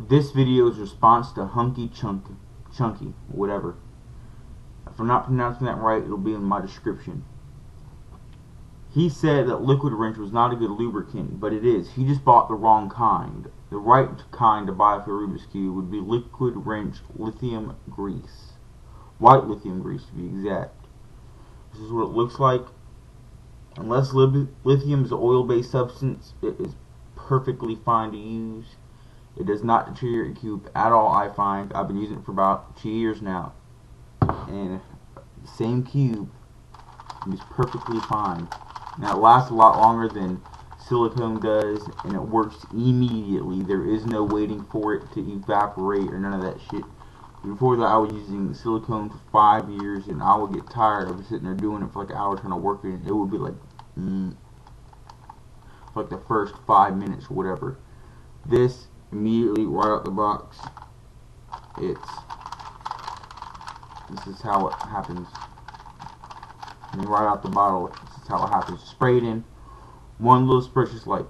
This video is a response to Hunkechunk, whatever. If I'm not pronouncing that right, it'll be in my description. He said that liquid wrench was not a good lubricant, but it is. He just bought the wrong kind. The right kind to buy for a Rubik's Cube would be liquid wrench lithium grease. White lithium grease, to be exact. This is what it looks like. Unless lithium is an oil-based substance, it is perfectly fine to use. It does not deteriorate your cube at all, I find. I've been using it for about 2 years now. And the same cube is perfectly fine. Now, it lasts a lot longer than silicone does, and it works immediately. There is no waiting for it to evaporate or none of that shit. Before that, I was using silicone for 5 years, and I would get tired of sitting there doing it for like an hour trying to work it. It would be like, like the first 5 minutes or whatever. This, immediately right out the box, this is how it happens. I mean, right out the bottle, this is how it happens. Spray it in. One little spray, just like,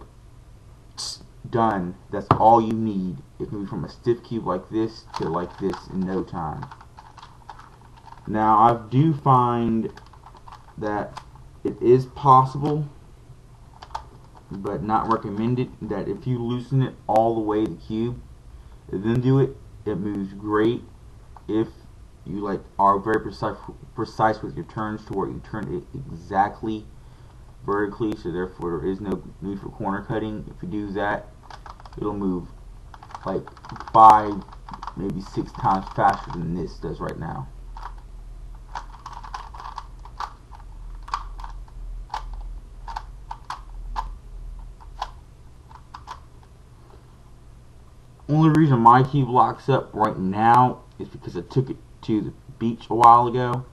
done. That's all you need. It can be from a stiff cube like this to like this in no time. Now, I do find that it is possible, but not recommended, that if you loosen it all the way, the cube, and then do it, it moves great. If you like are very precise with your turns to where you turn it exactly vertically, so therefore there is no need for corner cutting. If you do that, it'll move like 5, maybe 6 times faster than this does right now. Only reason my cube locks up right now is because I took it to the beach a while ago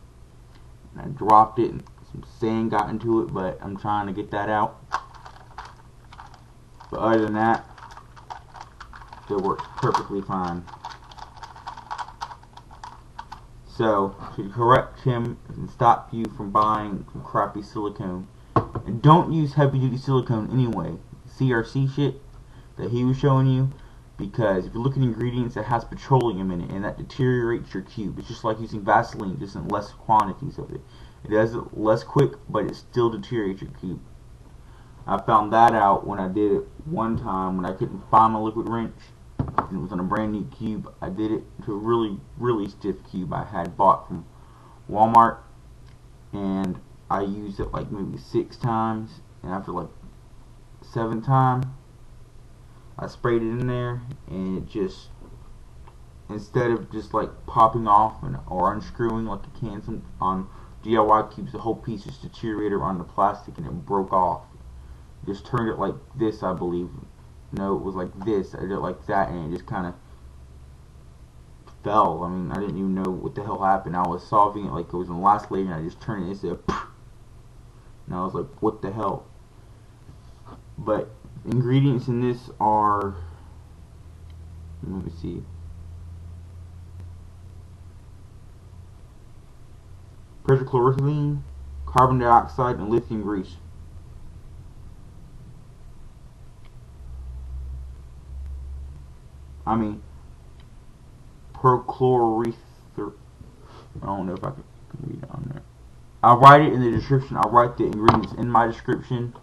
and I dropped it and some sand got into it, but I'm trying to get that out. But other than that, it works perfectly fine. So, to correct him and stop you from buying some crappy silicone, and don't use heavy duty silicone anyway, CRC shit that he was showing you, because if you look at ingredients, it has petroleum in it, and that deteriorates your cube. It's just like using Vaseline, just in less quantities of it. It does it less quick, but it still deteriorates your cube. I found that out when I did it one time when I couldn't find my liquid wrench, and it was on a brand new cube. I did it to a really stiff cube I had bought from Walmart, and I used it like maybe 6 times, and after like 7th time, I sprayed it in there, and it just, instead of just like popping off or unscrewing like it can on DIY cubes, the whole piece just deteriorated around the plastic and it broke off. Just turned it like this, I believe. No, it was like this. I did it like that, and it just kind of fell. I mean, I didn't even know what the hell happened. I was solving it like it was in the last layer, and I just turned it and it said, and I was like, what the hell? But ingredients in this are, let me see, petrolium, carbon dioxide, and lithium grease. I mean, perchloreth. I don't know if I can read it on there. I'll write it in the description. I'll write the ingredients in my description.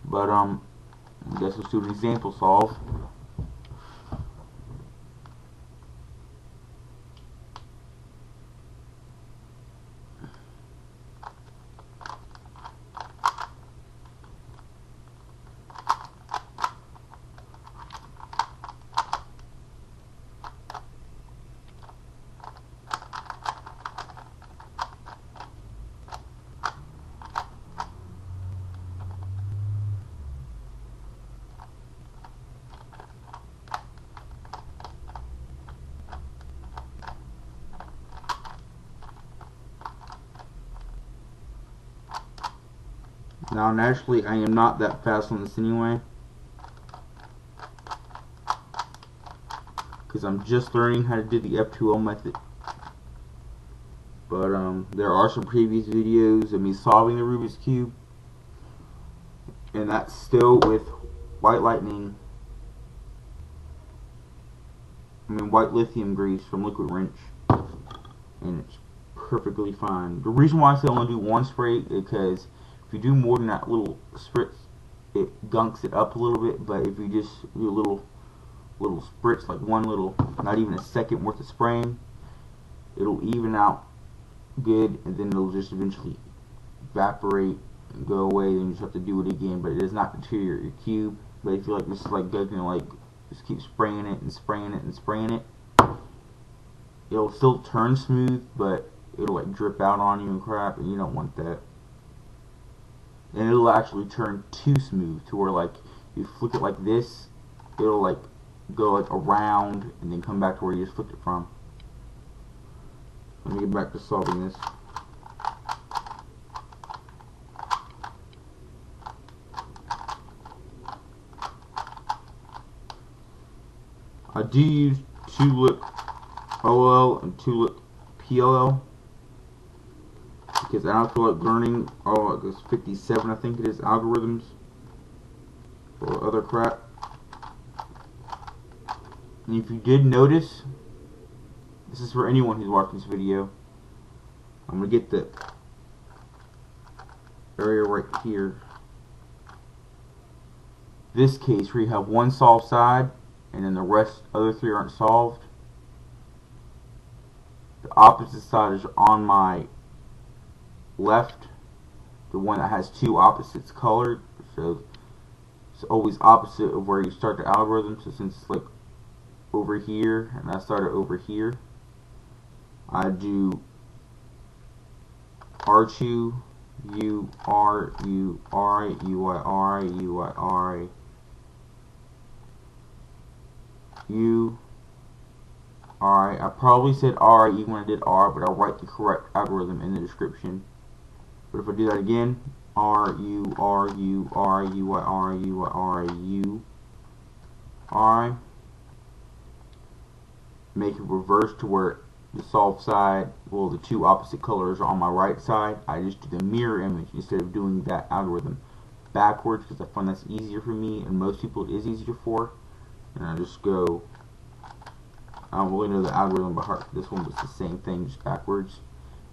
But I guess let's do an example solve. Now, naturally, I am not that fast on this anyway, because I'm just learning how to do the F2O method. But there are some previous videos of me solving the Rubik's Cube, and that's still with white lightning, white lithium grease from Liquid Wrench, and it's perfectly fine. The reason why I say only do one spray is because if you do more than that little spritz, it gunks it up a little bit. But if you just do a little spritz, like one little, not even a second worth of spraying, it'll even out good, and then it'll just eventually evaporate and go away. Then you just have to do it again, but it does not deteriorate your cube. But if you like, this is like good, like just keep spraying it and spraying it and spraying it, it'll still turn smooth, but it'll like drip out on you and crap, and you don't want that. And it'll actually turn too smooth to where, like, you flick it like this, it'll like go like around and then come back to where you just flicked it from. Let me get back to solving this. I do use tulip OL and tulip PLL because I don't feel like learning all those 57, I think it is, algorithms or other crap. And if you did notice, this is for anyone who's watching this video, I'm going to get the area right here. This case where you have one solved side and then the rest, other three aren't solved. The opposite side is on my left, the one that has two opposites colored, so it's always opposite of where you start the algorithm. So since it's like over here and I started over here, I do R2 U R U R U I R U I R U R. I probably said R even when I did R, but I'll write the correct algorithm in the description. But if I do that again, R U R U R U I R U I R U R, make it reverse to where the solved side, well, the two opposite colors are on my right side. I just do the mirror image instead of doing that algorithm backwards because I find that's easier for me, and most people it is easier for. And I just go, I don't really know the algorithm by heart. This one was the same thing, just backwards.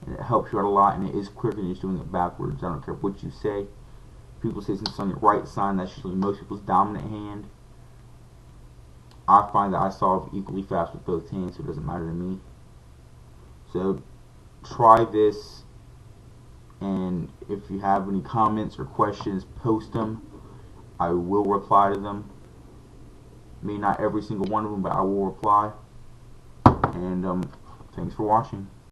And it helps you out a lot, and it is quicker than just doing it backwards. I don't care what you say. People say since it's on your right side, that's usually most people's dominant hand. I find that I solve equally fast with both hands, so it doesn't matter to me. So try this, and if you have any comments or questions, post them. I will reply to them. Maybe not every single one of them, but I will reply. And thanks for watching.